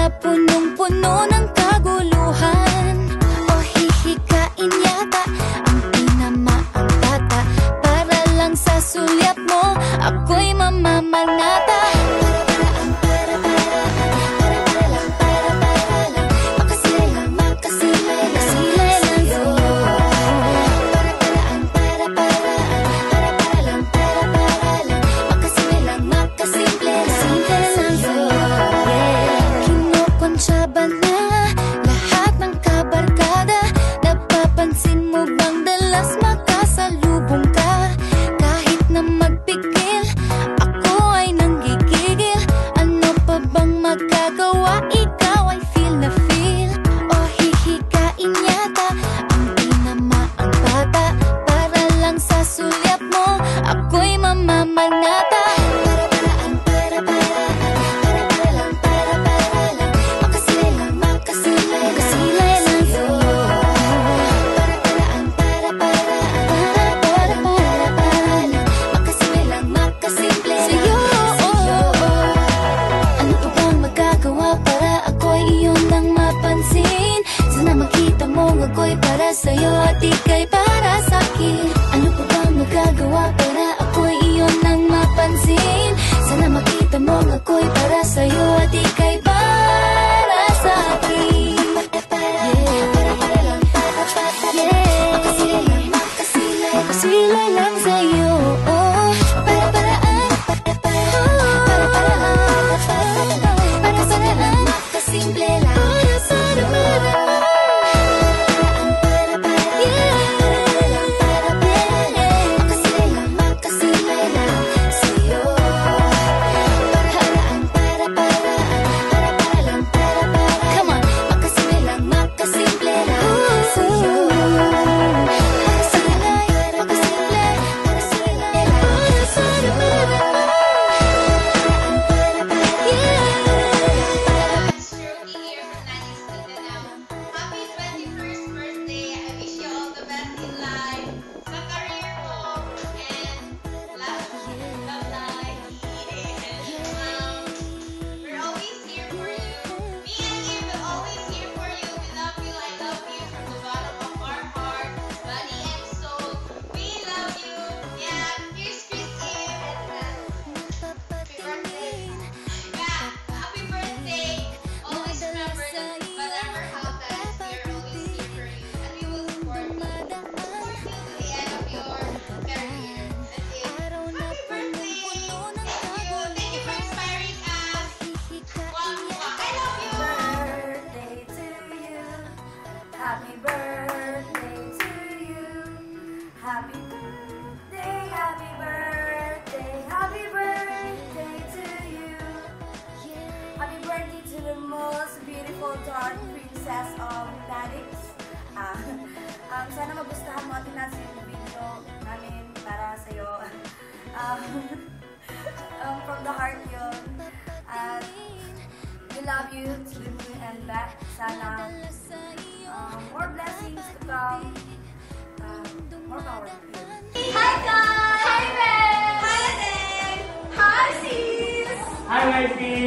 na punong-puno ng kaguluhan. O hihikain yata ang tinamaang bata. Para lang sa sulyap mo, ako'y mamamanata. Ako'y para sa'yo at ika'y para sa'kin. Ano pa bang magagawa para ako'y iyon nang mapansin? Sana makita mo ako'y para sa'yo at ika'y para sa'kin. Makasilay lang sa'yo. Para-paraan, makasimple lang. Happy birthday to you. Happy birthday, happy birthday, happy birthday to you. Happy birthday to the most beautiful dark princess of Ladix. Sana magustuhan mo atin natin yung video namin para sa'yo. From the heart yun. We love you to the moon and back. Sana more blessings to come. More power to you. Hi guys! Hi Ren! Hi Ate! Hi sis! Hi wifey!